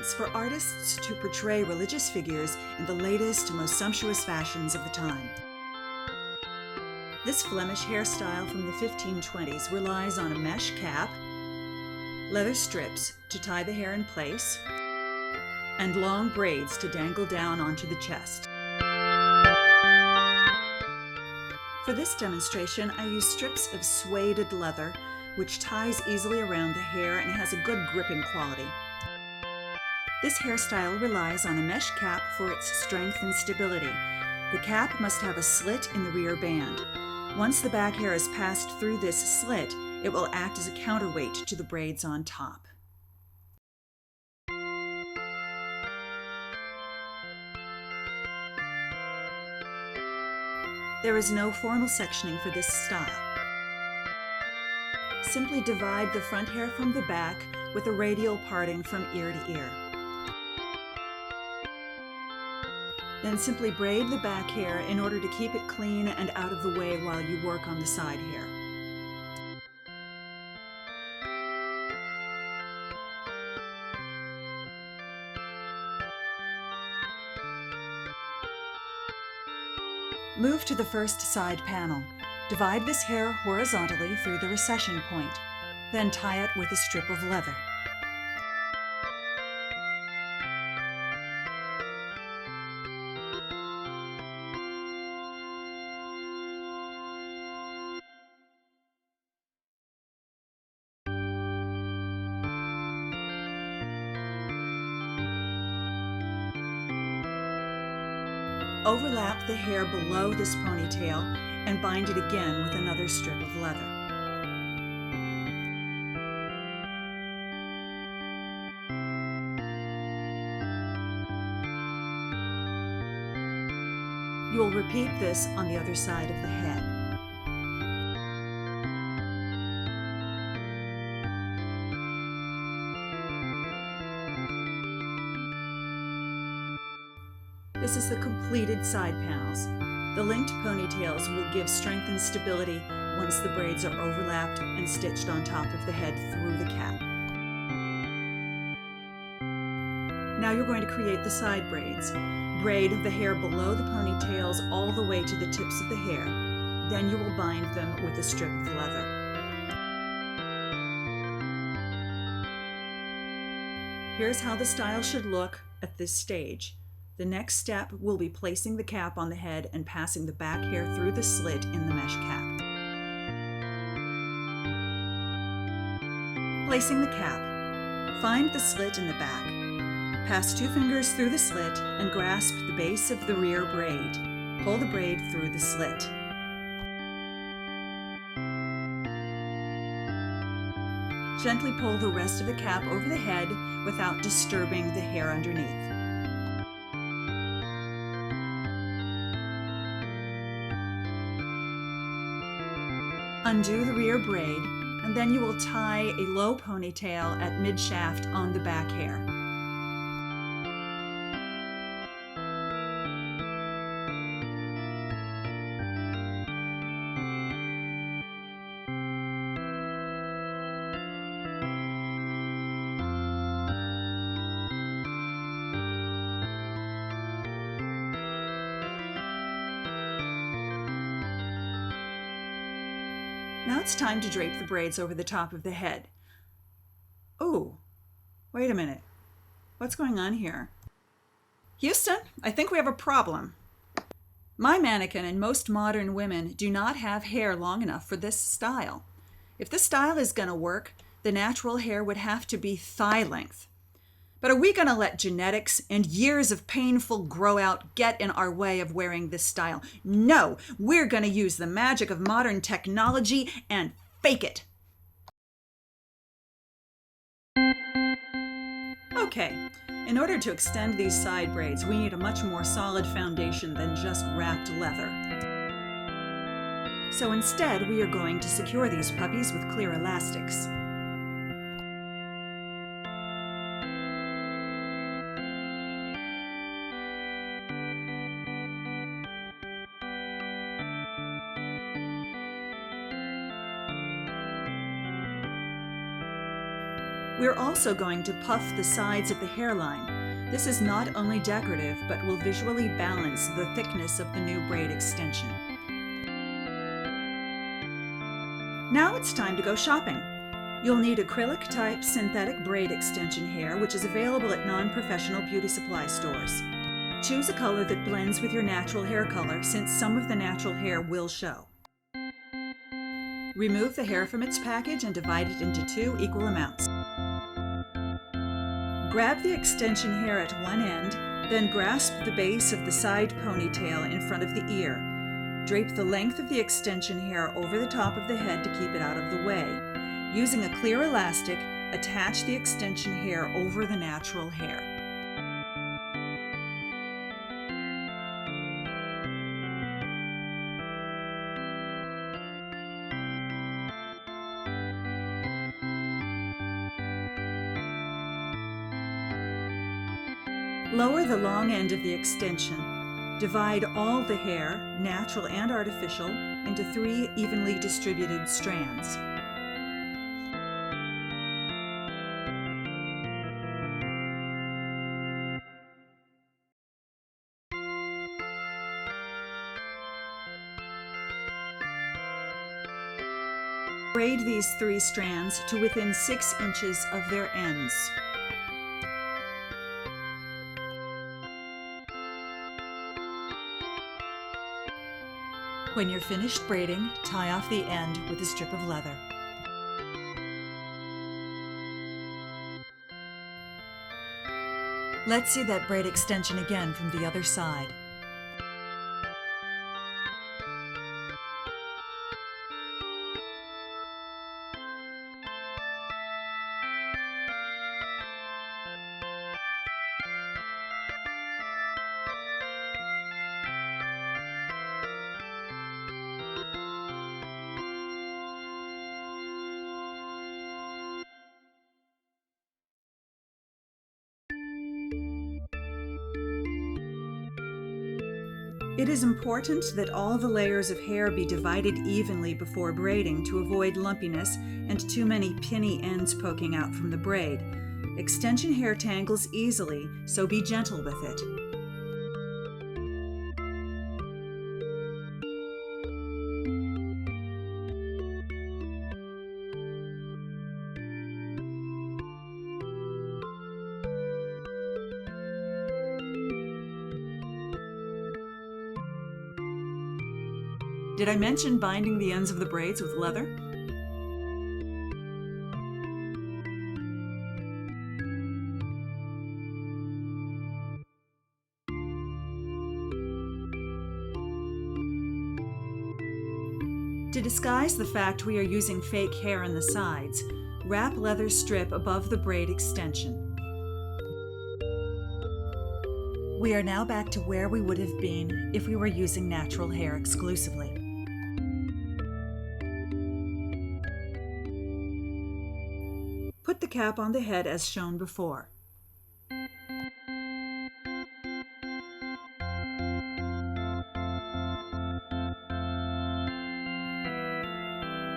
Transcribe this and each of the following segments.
license for artists to portray religious figures in the latest, most sumptuous fashions of the time. This Flemish hairstyle from the 1520s relies on a mesh cap, leather strips to tie the hair in place, and long braids to dangle down onto the chest. For this demonstration, I use strips of suede leather, which ties easily around the hair and has a good gripping quality. This hairstyle relies on a mesh cap for its strength and stability. The cap must have a slit in the rear band. Once the back hair is passed through this slit, it will act as a counterweight to the braids on top. There is no formal sectioning for this style. Simply divide the front hair from the back with a radial parting from ear to ear. Then simply braid the back hair in order to keep it clean and out of the way while you work on the side hair. Move to the first side panel. Divide this hair horizontally through the recession point, then tie it with a strip of leather. Overlap the hair below this ponytail and bind it again with another strip of leather. You will repeat this on the other side of the head. This is the completed side panels. The linked ponytails will give strength and stability once the braids are overlapped and stitched on top of the head through the cap. Now you're going to create the side braids. Braid the hair below the ponytails all the way to the tips of the hair. Then you will bind them with a strip of leather. Here's how the style should look at this stage. The next step will be placing the cap on the head and passing the back hair through the slit in the mesh cap. Placing the cap. Find the slit in the back. Pass 2 fingers through the slit and grasp the base of the rear braid. Pull the braid through the slit. Gently pull the rest of the cap over the head without disturbing the hair underneath. Undo the rear braid, and then you will tie a low ponytail at mid-shaft on the back hair. Now it's time to drape the braids over the top of the head. Oh, wait a minute. What's going on here? Houston, I think we have a problem. My mannequin and most modern women do not have hair long enough for this style. If this style is going to work, the natural hair would have to be thigh length. But are we going to let genetics and years of painful grow out get in our way of wearing this style? No, we're going to use the magic of modern technology and fake it. Okay, in order to extend these side braids, we need a much more solid foundation than just wrapped leather. So instead, we are going to secure these puppies with clear elastics. We're also going to puff the sides of the hairline. This is not only decorative, but will visually balance the thickness of the new braid extension. Now it's time to go shopping. You'll need acrylic-type synthetic braid extension hair, which is available at non-professional beauty supply stores. Choose a color that blends with your natural hair color, since some of the natural hair will show. Remove the hair from its package and divide it into 2 equal amounts. Grab the extension hair at one end, then grasp the base of the side ponytail in front of the ear. Drape the length of the extension hair over the top of the head to keep it out of the way. Using a clear elastic, attach the extension hair over the natural hair. Lower the long end of the extension. Divide all the hair, natural and artificial, into 3 evenly distributed strands. Braid these 3 strands to within 6 inches of their ends. When you're finished braiding, tie off the end with a strip of leather. Let's see that braid extension again from the other side. It is important that all the layers of hair be divided evenly before braiding to avoid lumpiness and too many pinny ends poking out from the braid. Extension hair tangles easily, so be gentle with it. Did I mention binding the ends of the braids with leather? To disguise the fact we are using fake hair on the sides, wrap leather strip above the braid extension. We are now back to where we would have been if we were using natural hair exclusively. Put the cap on the head as shown before.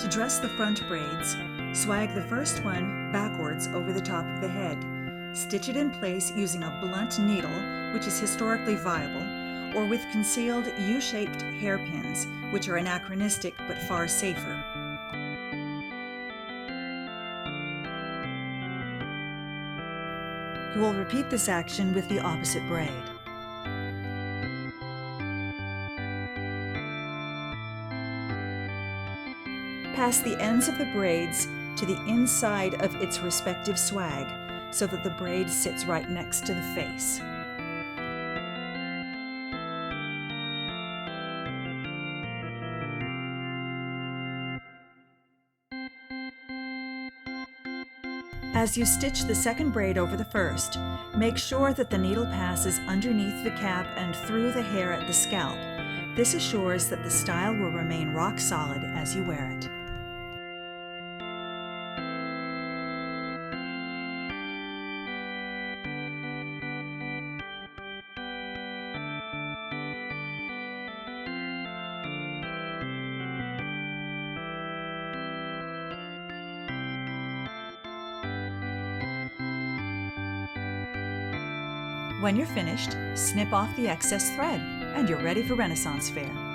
To dress the front braids, swag the first one backwards over the top of the head. Stitch it in place using a blunt needle, which is historically viable, or with concealed U-shaped hairpins, which are anachronistic but far safer. You will repeat this action with the opposite braid. Pass the ends of the braids to the inside of its respective swag so that the braid sits right next to the face. As you stitch the second braid over the first, make sure that the needle passes underneath the cap and through the hair at the scalp. This assures that the style will remain rock solid as you wear it. When you're finished, snip off the excess thread, and you're ready for Renaissance Fair.